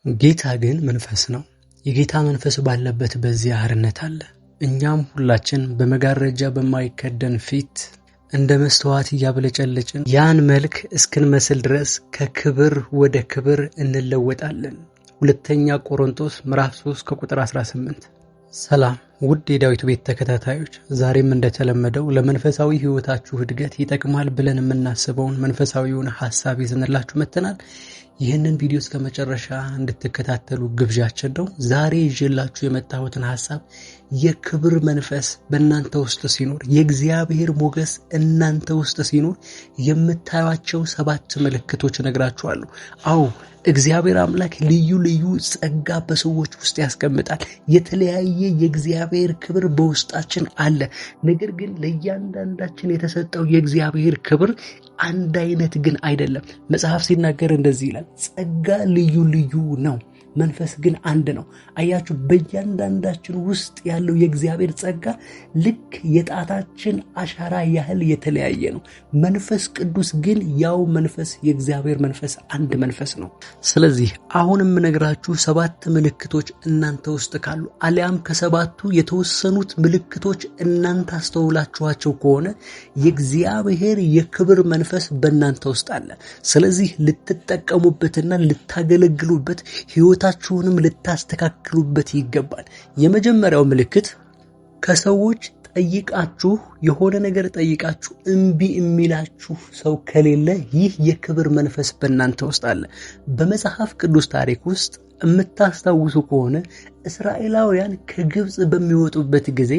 ጌታ ግን መንፈስ ነው። የጌታ መንፈስ ባለበት በዚያ አርነት አለ። እኛም ሁላችን በመጋረጃ በማይከደን ፊት እንደ መስተዋት እያብለጨለጭን ያን መልክ እስክንመስል ድረስ ከክብር ወደ ክብር እንለወጣለን። ሁለተኛ ቆሮንቶስ ምዕራፍ 3 ከቁጥር 18። ሰላም ውድ የዳዊት ቤት ተከታታዮች፣ ዛሬም እንደተለመደው ለመንፈሳዊ ሕይወታችሁ እድገት ይጠቅማል ብለን የምናስበውን መንፈሳዊውን ሐሳብ ይዘንላችሁ መጥተናል። ይህንን ቪዲዮ እስከ መጨረሻ እንድትከታተሉ ግብዣችን ነው። ዛሬ ይዤላችሁ የመጣሁትን ሐሳብ የክብር መንፈስ በእናንተ ውስጥ ሲኖር፣ የእግዚአብሔር ሞገስ እናንተ ውስጥ ሲኖር የምታዩቸው 7 ምልክቶች እነግራችኋለሁ። አዎ እግዚአብሔር አምላክ ልዩ ልዩ ጸጋ በሰዎች ውስጥ ያስቀምጣል። የተለያየ የእግዚአብሔር ክብር በውስጣችን አለ። ነገር ግን ለእያንዳንዳችን የተሰጠው የእግዚአብሔር ክብር አንድ አይነት ግን አይደለም። መጽሐፍ ሲናገር እንደዚህ ይላል፣ ጸጋ ልዩ ልዩ ነው፣ መንፈስ ግን አንድ ነው። አያችሁ፣ በእያንዳንዳችን ውስጥ ያለው የእግዚአብሔር ጸጋ ልክ የጣታችን አሻራ ያህል የተለያየ ነው። መንፈስ ቅዱስ ግን ያው መንፈስ፣ የእግዚአብሔር መንፈስ አንድ መንፈስ ነው። ስለዚህ አሁን የምነግራችሁ 7 ምልክቶች እናንተ ውስጥ ካሉ አሊያም ከሰባቱ የተወሰኑት ምልክቶች እናንተ አስተውላችኋቸው ከሆነ የእግዚአብሔር የክብር መንፈስ በእናንተ ውስጥ አለ። ስለዚህ ልትጠቀሙበትና ልታገለግሉበት ሕይወታችሁንም ልታስተካክሉበት ይገባል። የመጀመሪያው ምልክት ከሰዎች ጠይቃችሁ የሆነ ነገር ጠይቃችሁ እምቢ የሚላችሁ ሰው ከሌለ ይህ የክብር መንፈስ በእናንተ ውስጥ አለ። በመጽሐፍ ቅዱስ ታሪክ ውስጥ የምታስታውሱ ከሆነ እስራኤላውያን ከግብጽ በሚወጡበት ጊዜ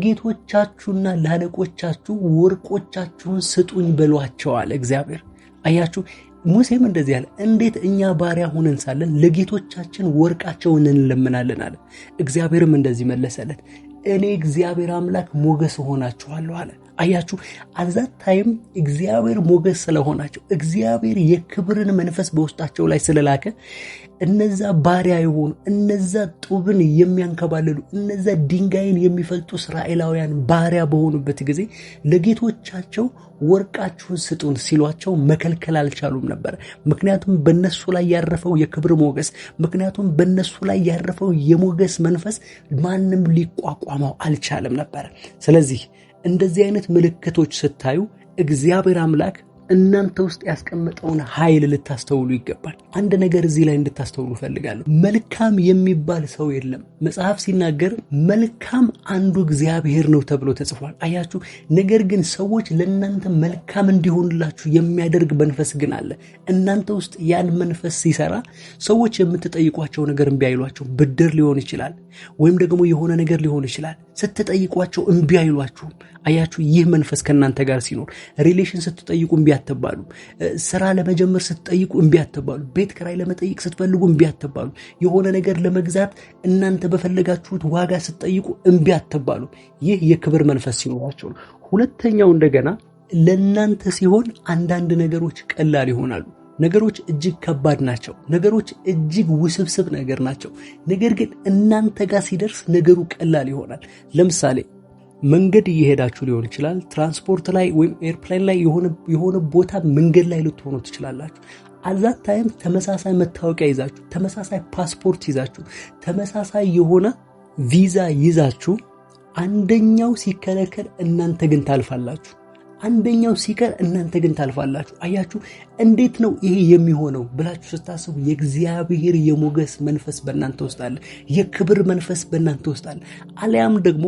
ለጌቶቻችሁና ለአለቆቻችሁ ወርቆቻችሁን ስጡኝ በሏቸዋል እግዚአብሔር። አያችሁ፣ ሙሴም እንደዚህ አለ፣ እንዴት እኛ ባሪያ ሆነን ሳለን ለጌቶቻችን ወርቃቸውን እንለምናለን አለ። እግዚአብሔርም እንደዚህ መለሰለት፣ እኔ እግዚአብሔር አምላክ ሞገስ ሆናችኋለሁ አለ። አያችሁ፣ አዛት ታይም እግዚአብሔር ሞገስ ስለሆናቸው እግዚአብሔር የክብርን መንፈስ በውስጣቸው ላይ ስለላከ እነዛ ባሪያ የሆኑ እነዛ ጡብን የሚያንከባለሉ እነዛ ድንጋይን የሚፈልጡ እስራኤላውያን ባሪያ በሆኑበት ጊዜ ለጌቶቻቸው ወርቃችሁን ስጡን ሲሏቸው መከልከል አልቻሉም ነበር። ምክንያቱም በነሱ ላይ ያረፈው የክብር ሞገስ፣ ምክንያቱም በነሱ ላይ ያረፈው የሞገስ መንፈስ ማንም ሊቋቋመው አልቻለም ነበር። ስለዚህ እንደዚህ አይነት ምልክቶች ስታዩ እግዚአብሔር አምላክ እናንተ ውስጥ ያስቀመጠውን ኃይል ልታስተውሉ ይገባል። አንድ ነገር እዚህ ላይ እንድታስተውሉ ፈልጋለሁ። መልካም የሚባል ሰው የለም። መጽሐፍ ሲናገር መልካም አንዱ እግዚአብሔር ነው ተብሎ ተጽፏል። አያችሁ፣ ነገር ግን ሰዎች ለእናንተ መልካም እንዲሆንላችሁ የሚያደርግ መንፈስ ግን አለ። እናንተ ውስጥ ያን መንፈስ ሲሰራ ሰዎች የምትጠይቋቸው ነገር እምቢ አይሏችሁ። ብድር ሊሆን ይችላል፣ ወይም ደግሞ የሆነ ነገር ሊሆን ይችላል። ስትጠይቋቸው እምቢ አይሏችሁም። አያችሁ፣ ይህ መንፈስ ከእናንተ ጋር ሲኖር ሪሌሽን ስትጠይቁ እምቢ አትባሉ። ስራ ለመጀመር ስትጠይቁ እምቢ አትባሉ። ቤት ኪራይ ለመጠየቅ ስትፈልጉ እምቢ አትባሉ። የሆነ ነገር ለመግዛት እናንተ በፈለጋችሁት ዋጋ ስትጠይቁ እምቢ አትባሉ። ይህ የክብር መንፈስ ሲኖራቸው ነው። ሁለተኛው እንደገና ለእናንተ ሲሆን አንዳንድ ነገሮች ቀላል ይሆናሉ። ነገሮች እጅግ ከባድ ናቸው። ነገሮች እጅግ ውስብስብ ነገር ናቸው። ነገር ግን እናንተ ጋር ሲደርስ ነገሩ ቀላል ይሆናል። ለምሳሌ መንገድ እየሄዳችሁ ሊሆን ይችላል። ትራንስፖርት ላይ ወይም ኤርፕሌን ላይ የሆነ ቦታ መንገድ ላይ ልትሆኑ ትችላላችሁ። አዛት ታይም ተመሳሳይ መታወቂያ ይዛችሁ፣ ተመሳሳይ ፓስፖርት ይዛችሁ፣ ተመሳሳይ የሆነ ቪዛ ይዛችሁ አንደኛው ሲከለከል እናንተ ግን ታልፋላችሁ። አንደኛው ሲቀር እናንተ ግን ታልፋላችሁ። አያችሁ፣ እንዴት ነው ይሄ የሚሆነው ብላችሁ ስታስቡ የእግዚአብሔር የሞገስ መንፈስ በእናንተ ውስጥ አለ። የክብር መንፈስ በእናንተ ውስጥ አለ። አሊያም ደግሞ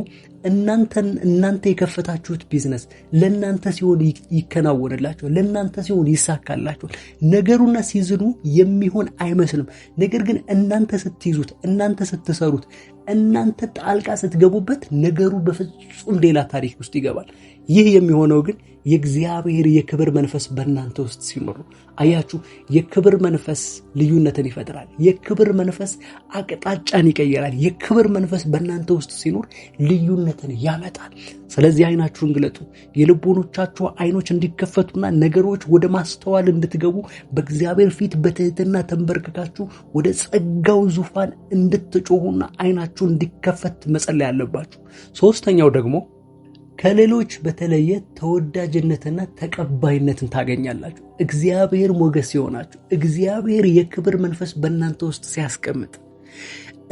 እናንተ የከፈታችሁት ቢዝነስ ለእናንተ ሲሆን ይከናወንላችኋል፣ ለእናንተ ሲሆን ይሳካላችኋል። ነገሩና ሲዝኑ የሚሆን አይመስልም። ነገር ግን እናንተ ስትይዙት፣ እናንተ ስትሰሩት፣ እናንተ ጣልቃ ስትገቡበት ነገሩ በፍጹም ሌላ ታሪክ ውስጥ ይገባል። ይህ የሚሆነው ግን የእግዚአብሔር የክብር መንፈስ በእናንተ ውስጥ ሲኖር። አያችሁ፣ የክብር መንፈስ ልዩነትን ይፈጥራል። የክብር መንፈስ አቅጣጫን ይቀይራል። የክብር መንፈስ በእናንተ ውስጥ ሲኖር ልዩነትን ያመጣል። ስለዚህ አይናችሁን ግለጡ። የልቦኖቻችሁ አይኖች እንዲከፈቱና ነገሮች ወደ ማስተዋል እንድትገቡ በእግዚአብሔር ፊት በትህትና ተንበርክካችሁ ወደ ጸጋው ዙፋን እንድትጮሁና አይናችሁ እንዲከፈት መጸለይ አለባችሁ። ሶስተኛው ደግሞ ከሌሎች በተለየ ተወዳጅነትና ተቀባይነትን ታገኛላችሁ። እግዚአብሔር ሞገስ ሲሆናችሁ፣ እግዚአብሔር የክብር መንፈስ በእናንተ ውስጥ ሲያስቀምጥ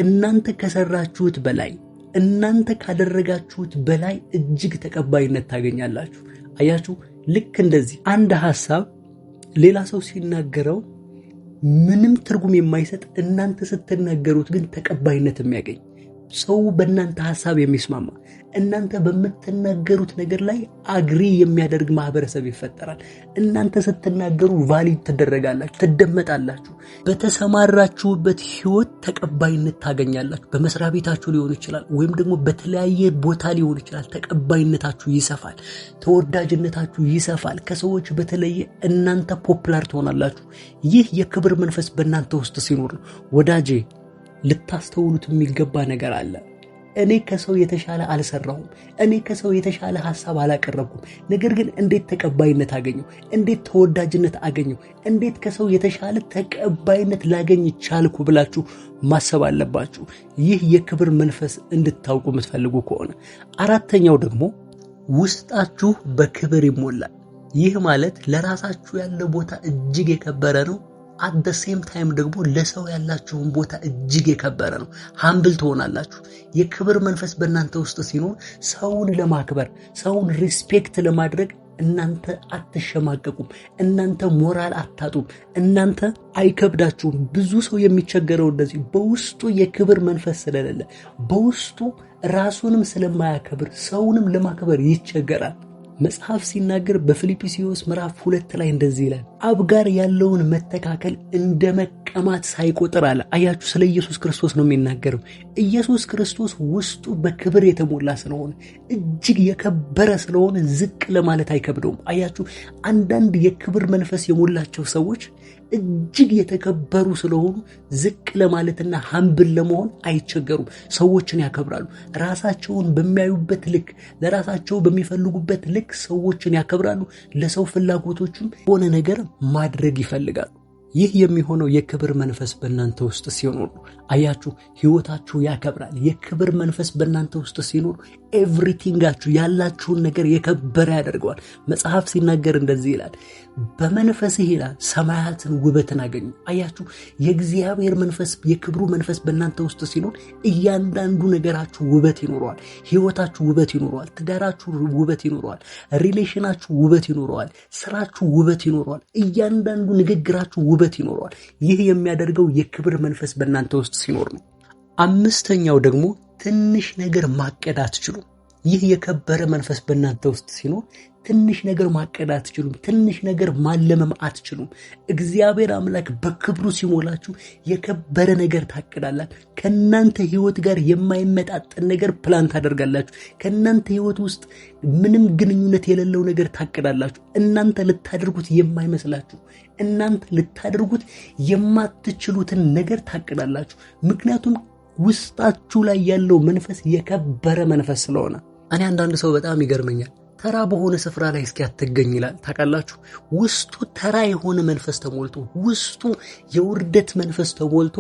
እናንተ ከሰራችሁት በላይ እናንተ ካደረጋችሁት በላይ እጅግ ተቀባይነት ታገኛላችሁ። አያችሁ፣ ልክ እንደዚህ አንድ ሐሳብ ሌላ ሰው ሲናገረው ምንም ትርጉም የማይሰጥ እናንተ ስትናገሩት ግን ተቀባይነት የሚያገኝ ሰው በእናንተ ሐሳብ የሚስማማ እናንተ በምትናገሩት ነገር ላይ አግሪ የሚያደርግ ማህበረሰብ ይፈጠራል። እናንተ ስትናገሩ ቫሊድ ትደረጋላችሁ፣ ትደመጣላችሁ። በተሰማራችሁበት ህይወት ተቀባይነት ታገኛላችሁ። በመስሪያ ቤታችሁ ሊሆን ይችላል፣ ወይም ደግሞ በተለያየ ቦታ ሊሆን ይችላል። ተቀባይነታችሁ ይሰፋል፣ ተወዳጅነታችሁ ይሰፋል። ከሰዎች በተለየ እናንተ ፖፑላር ትሆናላችሁ። ይህ የክብር መንፈስ በእናንተ ውስጥ ሲኖር ነው። ወዳጄ ልታስተውሉት የሚገባ ነገር አለ። እኔ ከሰው የተሻለ አልሰራሁም። እኔ ከሰው የተሻለ ሐሳብ አላቀረብኩም። ነገር ግን እንዴት ተቀባይነት አገኘው? እንዴት ተወዳጅነት አገኘው? እንዴት ከሰው የተሻለ ተቀባይነት ላገኝ ቻልኩ ብላችሁ ማሰብ አለባችሁ። ይህ የክብር መንፈስ እንድታውቁ የምትፈልጉ ከሆነ። አራተኛው ደግሞ ውስጣችሁ በክብር ይሞላል። ይህ ማለት ለራሳችሁ ያለው ቦታ እጅግ የከበረ ነው። at the same time ደግሞ ለሰው ያላችሁን ቦታ እጅግ የከበረ ነው። ሃምብል ትሆናላችሁ። የክብር መንፈስ በእናንተ ውስጥ ሲኖር ሰውን ለማክበር ሰውን ሪስፔክት ለማድረግ እናንተ አትሸማቀቁም። እናንተ ሞራል አታጡም። እናንተ አይከብዳችሁም። ብዙ ሰው የሚቸገረው እንደዚህ በውስጡ የክብር መንፈስ ስለሌለ፣ በውስጡ ራሱንም ስለማያከብር ሰውንም ለማክበር ይቸገራል። መጽሐፍ ሲናገር በፊልጵስዩስ ምዕራፍ 2 ላይ እንደዚህ ይላል፣ አብ ጋር ያለውን መተካከል እንደ መቀማት ሳይቆጥር አለ። አያችሁ፣ ስለ ኢየሱስ ክርስቶስ ነው የሚናገረው። ኢየሱስ ክርስቶስ ውስጡ በክብር የተሞላ ስለሆነ እጅግ የከበረ ስለሆነ ዝቅ ለማለት አይከብደውም። አያችሁ፣ አንዳንድ የክብር መንፈስ የሞላቸው ሰዎች እጅግ የተከበሩ ስለሆኑ ዝቅ ለማለትና ሃምብል ለመሆን አይቸገሩም። ሰዎችን ያከብራሉ። ራሳቸውን በሚያዩበት ልክ፣ ለራሳቸው በሚፈልጉበት ልክ ሰዎችን ያከብራሉ። ለሰው ፍላጎቶችም ሆነ ነገር ማድረግ ይፈልጋሉ። ይህ የሚሆነው የክብር መንፈስ በእናንተ ውስጥ ሲኖር ነው። አያችሁ፣ ህይወታችሁ ያከብራል። የክብር መንፈስ በእናንተ ውስጥ ሲኖር ኤቭሪቲንጋችሁ ያላችሁን ነገር የከበረ ያደርገዋል። መጽሐፍ ሲናገር እንደዚህ ይላል፣ በመንፈስህ ይላል ሰማያትን ውበትን አገኙ። አያችሁ፣ የእግዚአብሔር መንፈስ የክብሩ መንፈስ በእናንተ ውስጥ ሲኖር እያንዳንዱ ነገራችሁ ውበት ይኖረዋል። ህይወታችሁ ውበት ይኖረዋል። ትዳራችሁ ውበት ይኖረዋል። ሪሌሽናችሁ ውበት ይኖረዋል። ስራችሁ ውበት ይኖረዋል። እያንዳንዱ ንግግራችሁ ውበት ይኖረዋል። ይህ የሚያደርገው የክብር መንፈስ በእናንተ ውስጥ ሲኖር ነው። አምስተኛው ደግሞ ትንሽ ነገር ማቀድ አትችሉም። ይህ የከበረ መንፈስ በእናንተ ውስጥ ሲኖር ትንሽ ነገር ማቀድ አትችሉም። ትንሽ ነገር ማለመም አትችሉም። እግዚአብሔር አምላክ በክብሩ ሲሞላችሁ የከበረ ነገር ታቅዳላችሁ። ከእናንተ ህይወት ጋር የማይመጣጠን ነገር ፕላን ታደርጋላችሁ። ከእናንተ ህይወት ውስጥ ምንም ግንኙነት የሌለው ነገር ታቅዳላችሁ። እናንተ ልታደርጉት የማይመስላችሁ፣ እናንተ ልታደርጉት የማትችሉትን ነገር ታቅዳላችሁ። ምክንያቱም ውስጣችሁ ላይ ያለው መንፈስ የከበረ መንፈስ ስለሆነ። እኔ አንዳንድ ሰው በጣም ይገርመኛል። ተራ በሆነ ስፍራ ላይ እስኪ አትገኝ ይላል። ታውቃላችሁ፣ ውስጡ ተራ የሆነ መንፈስ ተሞልቶ፣ ውስጡ የውርደት መንፈስ ተሞልቶ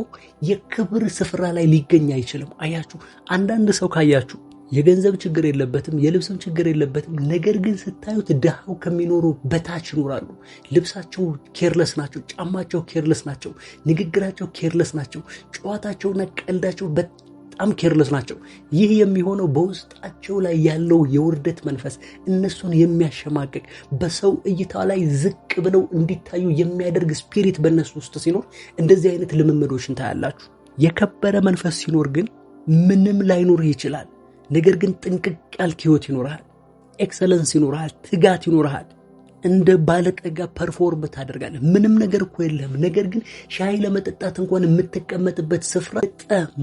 የክብር ስፍራ ላይ ሊገኝ አይችልም። አያችሁ፣ አንዳንድ ሰው ካያችሁ የገንዘብ ችግር የለበትም፣ የልብስም ችግር የለበትም። ነገር ግን ስታዩት ድሃው ከሚኖሩ በታች ይኖራሉ። ልብሳቸው ኬርለስ ናቸው፣ ጫማቸው ኬርለስ ናቸው፣ ንግግራቸው ኬርለስ ናቸው፣ ጨዋታቸውና ቀልዳቸው በጣም ኬርለስ ናቸው። ይህ የሚሆነው በውስጣቸው ላይ ያለው የውርደት መንፈስ እነሱን የሚያሸማቅቅ በሰው እይታ ላይ ዝቅ ብለው እንዲታዩ የሚያደርግ ስፒሪት በእነሱ ውስጥ ሲኖር እንደዚህ አይነት ልምምዶችን ታያላችሁ። የከበረ መንፈስ ሲኖር ግን ምንም ላይኖር ይችላል። ነገር ግን ጥንቅቅ ያልክ ህይወት ይኖርሃል። ኤክሰለንስ ይኖርሃል። ትጋት ይኖርሃል። እንደ ባለጠጋ ፐርፎርም ታደርጋለህ። ምንም ነገር እኮ የለም። ነገር ግን ሻይ ለመጠጣት እንኳን የምትቀመጥበት ስፍራ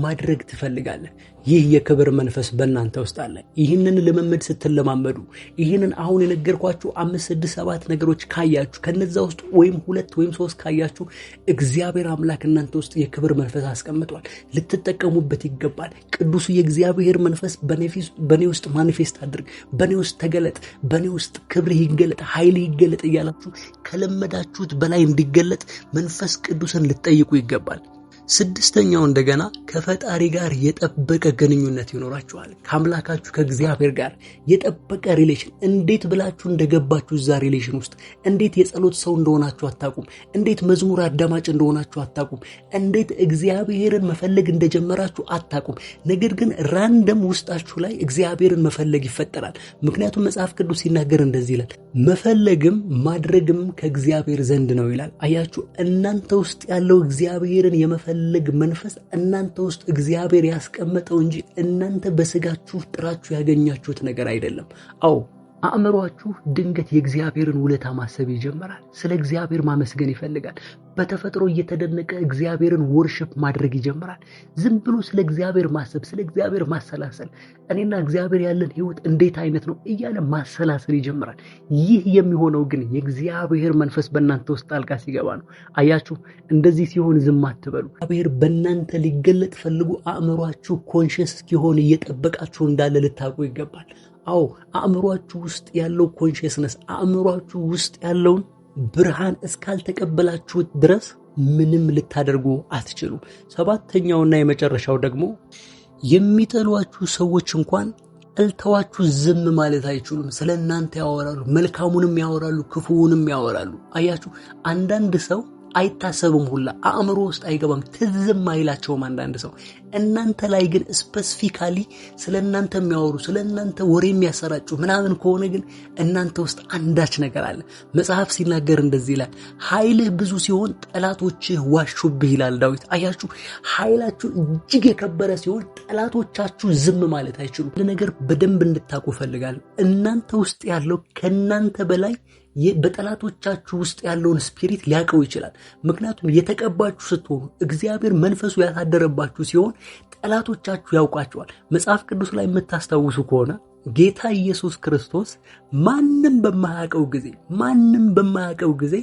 ማድረግ ትፈልጋለህ። ይህ የክብር መንፈስ በእናንተ ውስጥ አለ። ይህንን ልምምድ ስትለማመዱ፣ ይህንን አሁን የነገርኳችሁ 5፣ 6፣ 7 ነገሮች ካያችሁ፣ ከነዛ ውስጥ ወይም 2 ወይም 3 ካያችሁ እግዚአብሔር አምላክ እናንተ ውስጥ የክብር መንፈስ አስቀምጧል። ልትጠቀሙበት ይገባል። ቅዱሱ የእግዚአብሔር መንፈስ በኔ ውስጥ ማኒፌስት አድርግ፣ በኔ ውስጥ ተገለጥ፣ በኔ ውስጥ ክብርህ ይገለጥ፣ ኃይልህ ይገለጥ እያላችሁ ከለመዳችሁት በላይ እንዲገለጥ መንፈስ ቅዱስን ልትጠይቁ ይገባል። ስድስተኛው እንደገና ከፈጣሪ ጋር የጠበቀ ግንኙነት ይኖራችኋል። ከአምላካችሁ ከእግዚአብሔር ጋር የጠበቀ ሪሌሽን። እንዴት ብላችሁ እንደገባችሁ እዛ ሪሌሽን ውስጥ፣ እንዴት የጸሎት ሰው እንደሆናችሁ አታውቁም። እንዴት መዝሙር አዳማጭ እንደሆናችሁ አታውቁም። እንዴት እግዚአብሔርን መፈለግ እንደጀመራችሁ አታውቁም። ነገር ግን ራንደም ውስጣችሁ ላይ እግዚአብሔርን መፈለግ ይፈጠራል። ምክንያቱም መጽሐፍ ቅዱስ ሲናገር እንደዚህ ይላል፣ መፈለግም ማድረግም ከእግዚአብሔር ዘንድ ነው ይላል። አያችሁ፣ እናንተ ውስጥ ያለው እግዚአብሔርን የመፈለግ መንፈስ እናንተ ውስጥ እግዚአብሔር ያስቀመጠው እንጂ እናንተ በስጋችሁ ጥራችሁ ያገኛችሁት ነገር አይደለም። አዎ አእምሯችሁ ድንገት የእግዚአብሔርን ውለታ ማሰብ ይጀምራል። ስለ እግዚአብሔር ማመስገን ይፈልጋል። በተፈጥሮ እየተደነቀ እግዚአብሔርን ወርሺፕ ማድረግ ይጀምራል። ዝም ብሎ ስለ እግዚአብሔር ማሰብ፣ ስለ እግዚአብሔር ማሰላሰል፣ እኔና እግዚአብሔር ያለን ህይወት እንዴት አይነት ነው እያለ ማሰላሰል ይጀምራል። ይህ የሚሆነው ግን የእግዚአብሔር መንፈስ በእናንተ ውስጥ ጣልቃ ሲገባ ነው። አያችሁ፣ እንደዚህ ሲሆን ዝም አትበሉ። እግዚአብሔር በእናንተ ሊገለጥ ፈልጉ አእምሯችሁ ኮንሽስ እስኪሆን እየጠበቃችሁ እንዳለ ልታውቁ ይገባል። አዎ አእምሯችሁ ውስጥ ያለው ኮንሽስነስ፣ አእምሯችሁ ውስጥ ያለውን ብርሃን እስካልተቀበላችሁት ድረስ ምንም ልታደርጉ አትችሉም። ሰባተኛውና የመጨረሻው ደግሞ የሚጠሏችሁ ሰዎች እንኳን ጠልተዋችሁ ዝም ማለት አይችሉም። ስለ እናንተ ያወራሉ፣ መልካሙንም ያወራሉ፣ ክፉውንም ያወራሉ። አያችሁ፣ አንዳንድ ሰው አይታሰብም ሁላ አእምሮ ውስጥ አይገባም፣ ትዝም አይላቸውም አንዳንድ ሰው። እናንተ ላይ ግን ስፔሲፊካሊ ስለ እናንተ የሚያወሩ ስለ እናንተ ወሬ የሚያሰራጩ ምናምን ከሆነ ግን እናንተ ውስጥ አንዳች ነገር አለ። መጽሐፍ ሲናገር እንደዚህ ይላል፣ ኃይልህ ብዙ ሲሆን ጠላቶችህ ዋሹብህ ይላል ዳዊት። አያችሁ፣ ኃይላችሁ እጅግ የከበረ ሲሆን ጠላቶቻችሁ ዝም ማለት አይችሉም። ለነገር በደንብ እንድታውቁ ፈልጋለሁ። እናንተ ውስጥ ያለው ከእናንተ በላይ በጠላቶቻችሁ ውስጥ ያለውን ስፒሪት ሊያውቀው ይችላል። ምክንያቱም የተቀባችሁ ስትሆኑ እግዚአብሔር መንፈሱ ያሳደረባችሁ ሲሆን ጠላቶቻችሁ ያውቃቸዋል። መጽሐፍ ቅዱስ ላይ የምታስታውሱ ከሆነ ጌታ ኢየሱስ ክርስቶስ ማንም በማያውቀው ጊዜ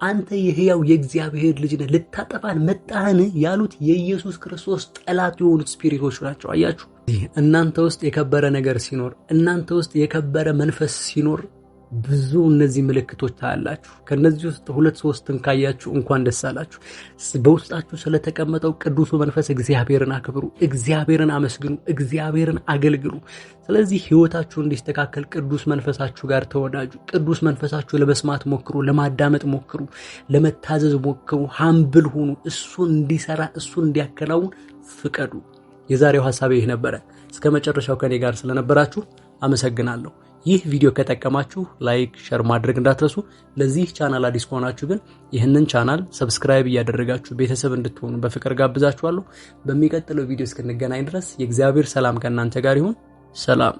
አንተ የሕያው የእግዚአብሔር ልጅ ነህ ልታጠፋን መጣህን ያሉት የኢየሱስ ክርስቶስ ጠላት የሆኑት ስፒሪቶች ናቸው። አያችሁ፣ እናንተ ውስጥ የከበረ ነገር ሲኖር፣ እናንተ ውስጥ የከበረ መንፈስ ሲኖር ብዙ እነዚህ ምልክቶች ታያላችሁ። ከነዚህ ውስጥ 2-3ን ካያችሁ እንኳን ደስ አላችሁ። በውስጣችሁ ስለተቀመጠው ቅዱሱ መንፈስ እግዚአብሔርን አክብሩ፣ እግዚአብሔርን አመስግኑ፣ እግዚአብሔርን አገልግሉ። ስለዚህ ህይወታችሁ እንዲስተካከል ቅዱስ መንፈሳችሁ ጋር ተወዳጁ። ቅዱስ መንፈሳችሁ ለመስማት ሞክሩ፣ ለማዳመጥ ሞክሩ፣ ለመታዘዝ ሞክሩ። ሃምብል ሁኑ። እሱ እንዲሰራ እሱ እንዲያከናውን ፍቀዱ። የዛሬው ሐሳቤ ይህ ነበረ። እስከ መጨረሻው ከኔ ጋር ስለነበራችሁ አመሰግናለሁ። ይህ ቪዲዮ ከጠቀማችሁ ላይክ፣ ሼር ማድረግ እንዳትረሱ። ለዚህ ቻናል አዲስ ከሆናችሁ ግን ይህንን ቻናል ሰብስክራይብ እያደረጋችሁ ቤተሰብ እንድትሆኑ በፍቅር ጋብዛችኋለሁ። በሚቀጥለው ቪዲዮ እስክንገናኝ ድረስ የእግዚአብሔር ሰላም ከእናንተ ጋር ይሁን። ሰላም።